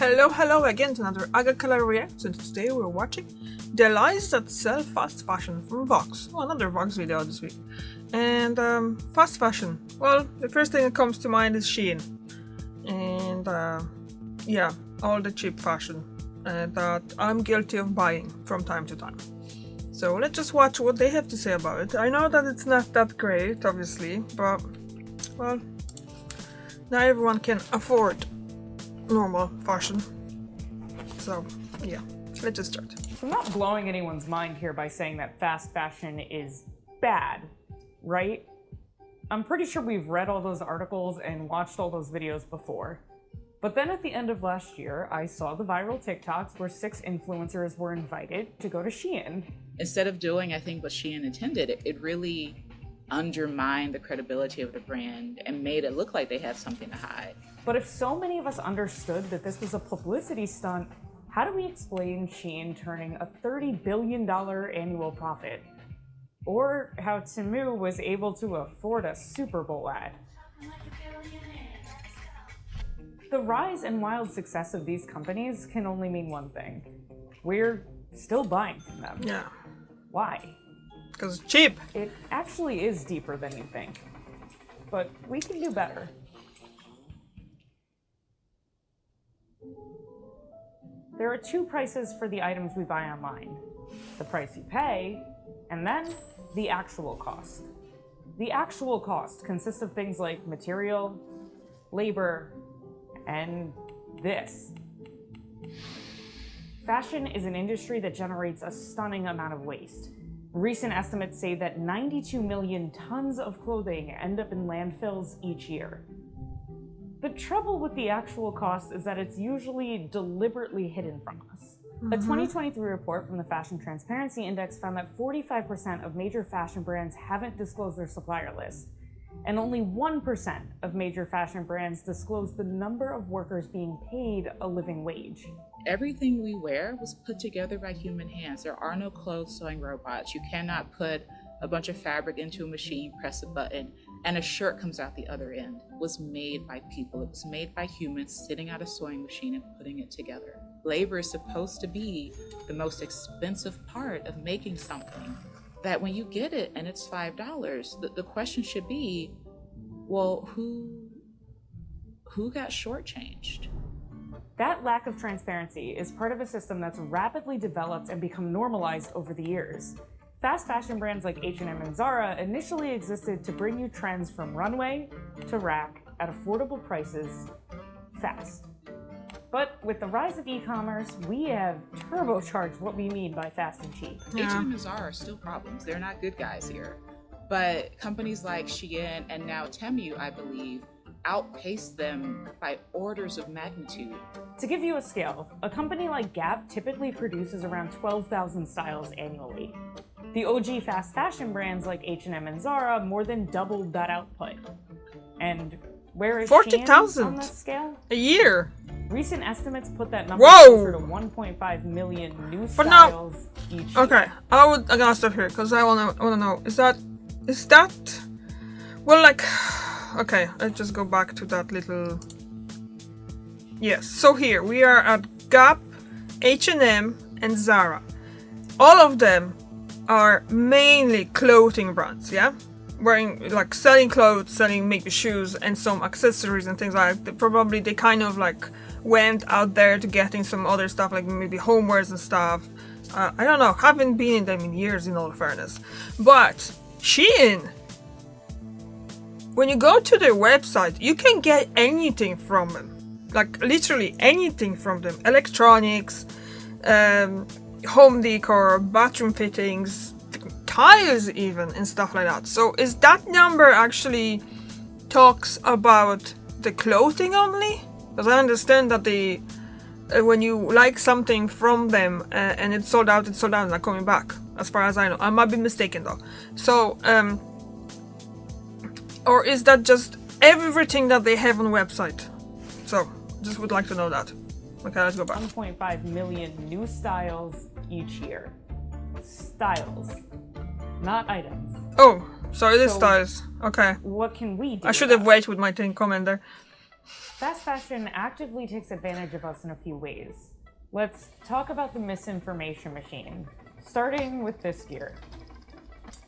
Hello again to another Agakala reaction. Today we're watching The Lies That Sell Fast Fashion from Vox. Oh, another Vox video this week. And fast fashion. Well, the first thing that comes to mind is Shein. And yeah, all the cheap fashion that I'm guilty of buying from time to time. So let's just watch what they have to say about it. I know that it's not that great, obviously, but well, not everyone can afford normal fashion. So yeah, let's just start. So I'm not blowing anyone's mind here by saying that fast fashion is bad, right? I'm pretty sure we've read all those articles and watched all those videos before. But then at the end of last year, I saw the viral TikToks where 6 influencers were invited to go to Shein. Instead of doing, I think, what Shein intended, it really undermined the credibility of the brand and made it look like they had something to hide. But if so many of us understood that this was a publicity stunt, how do we explain Shein turning a $30 billion annual profit? Or how Temu was able to afford a Super Bowl ad? The rise and wild success of these companies can only mean one thing. We're still buying from them. Yeah. Why? Because it's cheap. It actually is deeper than you think. But we can do better. There are 2 prices for the items we buy online. The price you pay, and then the actual cost. The actual cost consists of things like material, labor, and this. Fashion is an industry that generates a stunning amount of waste. Recent estimates say that 92 million tons of clothing end up in landfills each year. The trouble with the actual cost is that it's usually deliberately hidden from us. A 2023 report from the Fashion Transparency Index found that 45% of major fashion brands haven't disclosed their supplier list, and only 1% of major fashion brands disclose the number of workers being paid a living wage. Everything we wear was put together by human hands. There are no clothes sewing robots. You cannot put a bunch of fabric into a machine, press a button, and a shirt comes out the other end. It was made by people. It was made by humans sitting at a sewing machine and putting it together. Labor is supposed to be the most expensive part of making something. That when you get it and it's $5, the question should be, well, who got shortchanged? That lack of transparency is part of a system that's rapidly developed and become normalized over the years. Fast fashion brands like H&M and Zara initially existed to bring you trends from runway to rack at affordable prices fast. But with the rise of e-commerce, we have turbocharged what we mean by fast and cheap. H&M and Zara are still problems. They're not good guys here. But companies like Shein and now Temu, I believe, outpace them by orders of magnitude. To give you a scale, a company like Gap typically produces around 12,000 styles annually. The OG fast fashion brands like H&M and Zara more than doubled that output. And where is 40,000 on this scale? a year. Recent estimates put that number Whoa! closer to 1.5 million new But now- styles each year. Okay, I'm gonna stop here because I wanna know. Is that? Well, like, okay, let's just go back to that little. Yes. So here we are at Gap, H&M, and Zara. All of them are mainly clothing brands. Yeah. Like selling clothes, selling maybe shoes and some accessories and things like that. Probably they kind of like went out there to getting some other stuff like maybe homewares and stuff. I don't know, haven't been in them in years in all fairness. But Shein, when you go to their website, you can get anything from them. Like literally anything from them. Electronics, home decor, bathroom fittings, tiles even and stuff like that. So is that number actually talks about the clothing only? Because I understand that the when you like something from them and it's sold out, not coming back, as far as I know. I might be mistaken though. So or is that just everything that they have on the website? So just would like to know that. Okay, let's go back. 1.5 million new styles each year. Styles, not items. Oh, so it is So- styles. Okay. What can we do? I should have about waited with my comment there. Fast fashion actively takes advantage of us in a few ways. Let's talk about the misinformation machine, starting with this gear.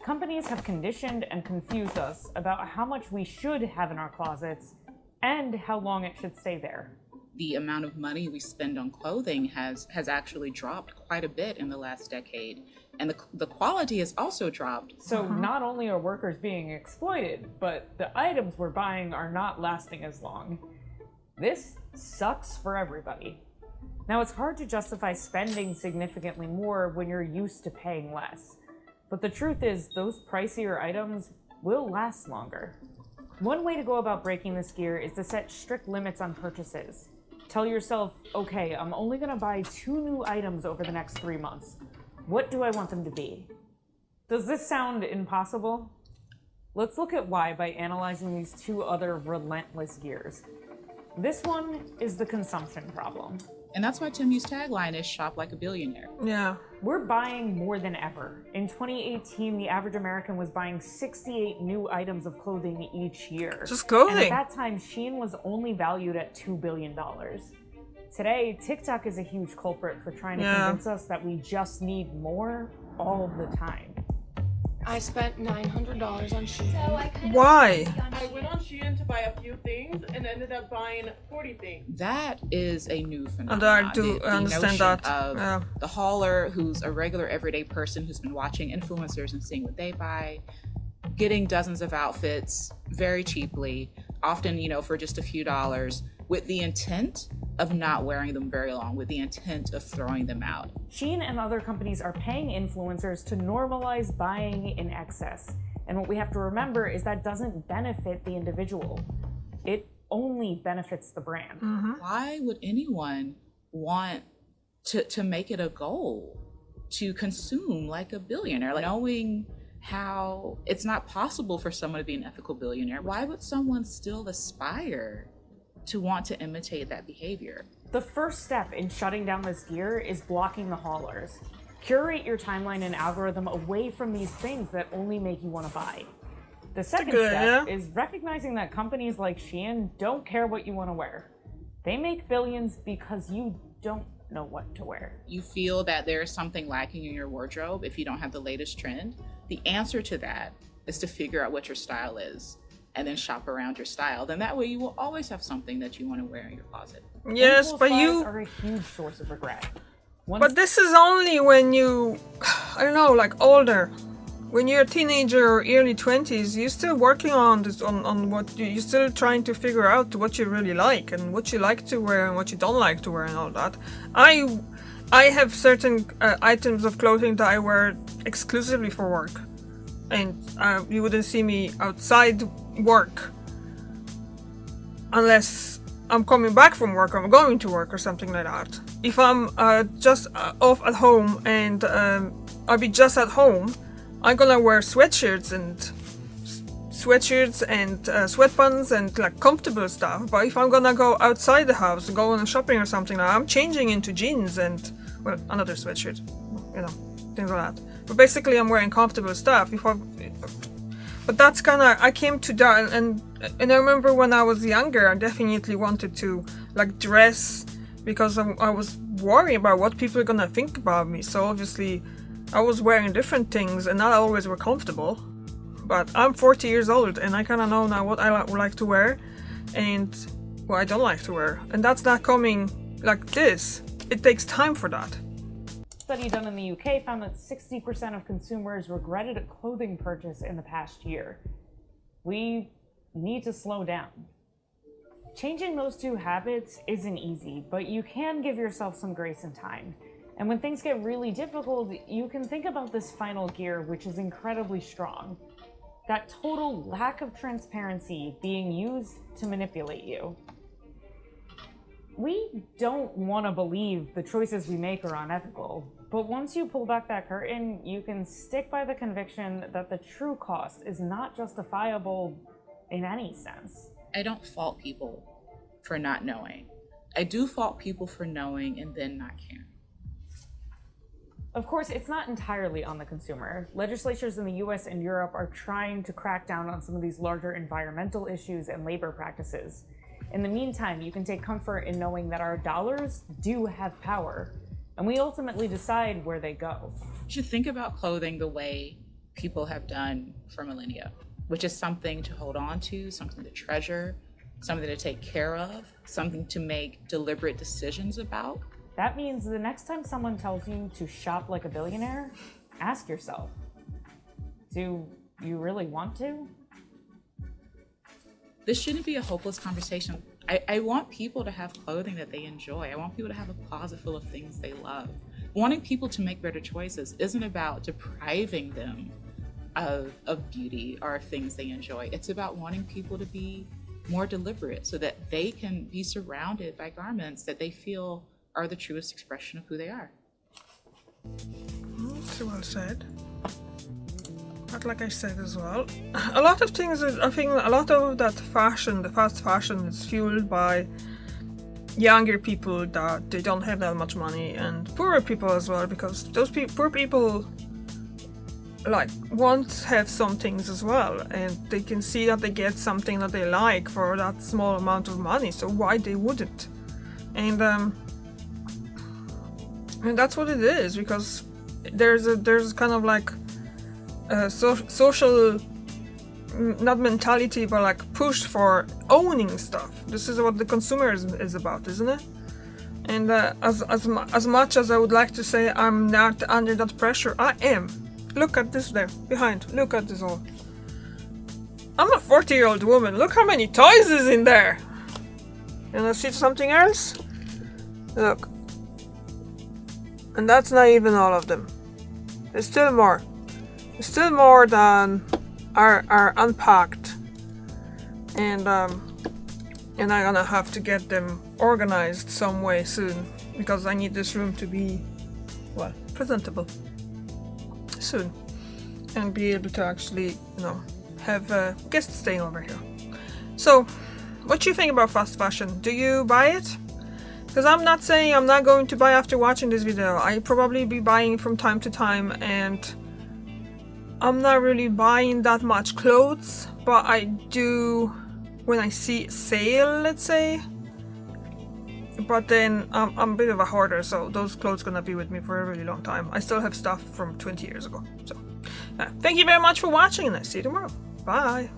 Companies have conditioned and confused us about how much we should have in our closets and how long it should stay there. The amount of money we spend on clothing has actually dropped quite a bit in the last decade, and the quality has also dropped. So not only are workers being exploited, but the items we're buying are not lasting as long. This sucks for everybody. Now, it's hard to justify spending significantly more when you're used to paying less. But the truth is, those pricier items will last longer. One way to go about breaking this gear is to set strict limits on purchases. Tell yourself, okay, I'm only gonna buy 2 new items over the next 3 months. What do I want them to be? Does this sound impossible? Let's look at why by analyzing these 2 other relentless gears. This one is the consumption problem. And that's why Timu's tagline is shop like a billionaire. Yeah. We're buying more than ever. In 2018, the average American was buying 68 new items of clothing each year. Just clothing. And at that time, Shein was only valued at $2 billion. Today, TikTok is a huge culprit for trying to convince us that we just need more all the time. I spent $900 on Shein. Why? I went on Shein to buy a few things and ended up buying 40 things. That is a new phenomenon. And I do The understand notion that. Of the hauler who's a regular everyday person who's been watching influencers and seeing what they buy, getting dozens of outfits very cheaply, often, for just a few dollars, with the intent of not wearing them very long, with the intent of throwing them out. Shein and other companies are paying influencers to normalize buying in excess. And what we have to remember is that doesn't benefit the individual. It only benefits the brand. Why would anyone want to make it a goal to consume like a billionaire? Like, knowing how it's not possible for someone to be an ethical billionaire, why would someone still aspire to want to imitate that behavior? The first step in shutting down this gear is blocking the haulers. Curate your timeline and algorithm away from these things that only make you want to buy. The second step is recognizing that companies like Shein don't care what you want to wear. They make billions because you don't know what to wear. You feel that there is something lacking in your wardrobe if you don't have the latest trend. The answer to that is to figure out what your style is and then shop around your style. Then that way you will always have something that you want to wear in your closet. Yes, Impulse but buys are a huge source of regret. But this is only when you, I don't know, like older. When you're a teenager or early 20s, you're still working on this, on what you're still trying to figure out what you really like and what you like to wear and what you don't like to wear and all that. I have certain items of clothing that I wear exclusively for work, and you wouldn't see me outside work unless I'm coming back from work or I'm going to work or something like that. If I'm just off at home and I'll be just at home, I'm gonna wear sweatshirts and sweatpants and like comfortable stuff. But if I'm gonna go outside the house, go on shopping or something like that, I'm changing into jeans and, well, another sweatshirt, things like that. But basically I'm wearing comfortable stuff. But that's I came to that, and I remember when I was younger, I definitely wanted to like dress because I was worried about what people are gonna think about me. So obviously I was wearing different things and not always were comfortable. But I'm 40 years old and I kind of know now what I like to wear and what I don't like to wear. And that's not coming like this. It takes time for that. A study done in the UK found that 60% of consumers regretted a clothing purchase in the past year. We need to slow down. Changing those 2 habits isn't easy, but you can give yourself some grace and time. And when things get really difficult, you can think about this final gear, which is incredibly strong. That total lack of transparency being used to manipulate you. We don't want to believe the choices we make are unethical, but once you pull back that curtain, you can stick by the conviction that the true cost is not justifiable in any sense. I don't fault people for not knowing. I do fault people for knowing and then not caring. Of course, it's not entirely on the consumer. Legislatures in the US and Europe are trying to crack down on some of these larger environmental issues and labor practices. In the meantime, you can take comfort in knowing that our dollars do have power, and we ultimately decide where they go. You should think about clothing the way people have done for millennia, which is something to hold on to, something to treasure, something to take care of, something to make deliberate decisions about. That means the next time someone tells you to shop like a billionaire, ask yourself, do you really want to? This shouldn't be a hopeless conversation. I want people to have clothing that they enjoy. I want people to have a closet full of things they love. Wanting people to make better choices isn't about depriving them of beauty or of things they enjoy. It's about wanting people to be more deliberate so that they can be surrounded by garments that they feel are the truest expression of who they are. So well said. But like I said as well, a lot of things, I think a lot of that fashion, the fast fashion, is fueled by younger people that they don't have that much money, and poorer people as well, because those poor people like want to have some things as well, and they can see that they get something that they like for that small amount of money, so why they wouldn't? And that's what it is, because there's kind of like social, not mentality, but like push for owning stuff. This is what the consumer is about, isn't it? And as much as I would like to say I'm not under that pressure, I am. Look at this there behind. Look at this all. I'm a 40-year-old woman. Look how many toys is in there. And I see something else. Look. And that's not even all of them. There's still more. Still more than are unpacked, and I'm gonna have to get them organized some way soon, because I need this room to be, well, presentable soon, and be able to actually, have guests staying over here. So, what do you think about fast fashion? Do you buy it? Because I'm not saying I'm not going to buy after watching this video. I probably be buying from time to time, and I'm not really buying that much clothes, but I do when I see a sale, let's say. But then I'm a bit of a hoarder, so those clothes gonna be with me for a really long time. I still have stuff from 20 years ago. So thank you very much for watching, and I'll see you tomorrow. Bye.